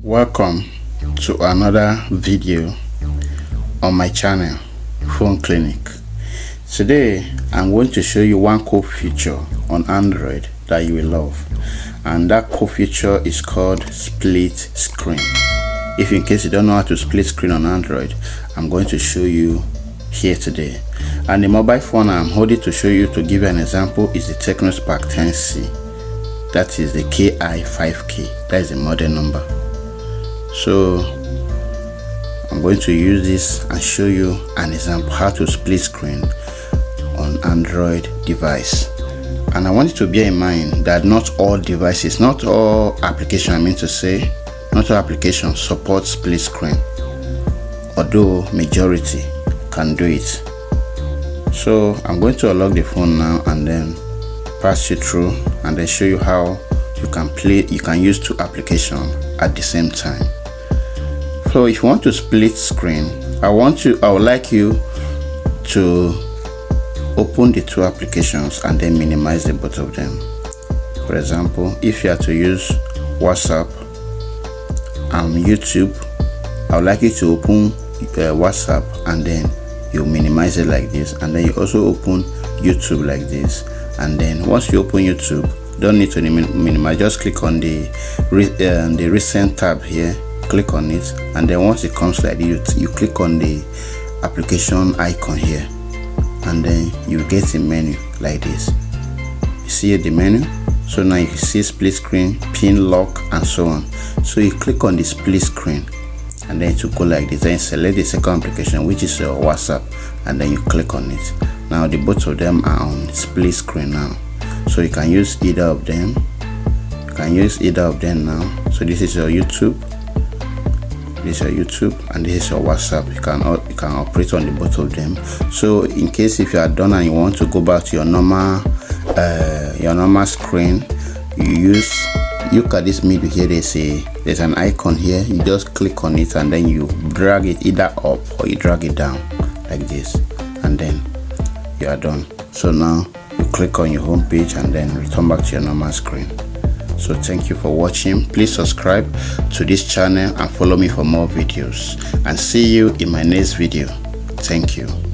Welcome to another video on my channel, Phone Clinic. Today I'm going to show you one cool feature on Android that you will love, and that cool feature is called split screen. If in case you don't know how to split screen on Android, I'm going to show you here today. And the mobile phone I'm holding to show you, to give you an example, is the Tecno Spark 10C. That is the KI5K. That is the model number. So I'm going to use this and show you an example how to split screen on Android device. And I want you to bear in mind that not all devices, not all applications, not all applications support split screen, although majority can do it. So I'm going to unlock the phone now and then pass you through and then show you how you can use two applications at the same time. So if you want to split screen, I would like you to open the two applications and then minimize the both of them. For example, if you are to use WhatsApp and YouTube, I would like you to open WhatsApp and then you minimize it like this, and then you also open YouTube like this. And then once you open YouTube, don't need to minimize, just click on the recent tab here, click on it, and then once it comes like this, you click on the application icon here, and then you get a menu like this. You see the menu? So now you see split screen, pin lock, and so on. So you click on the split screen and then to go like this, then select the second application, which is your WhatsApp, and then you click on it. Now the both of them are on split screen now, so you can use either of them. Now. So this is your YouTube, and this is your WhatsApp. You can operate on the both of them. So in case if you are done and you want to go back to your normal screen, you look at this middle here. There's an icon here. You just click on it and then you drag it either up or you drag it down like this, and then you are done. So now you click on your home page and then return back to your normal screen. So thank you for watching. Please subscribe to this channel and follow me for more videos, and see you in my next video. Thank you.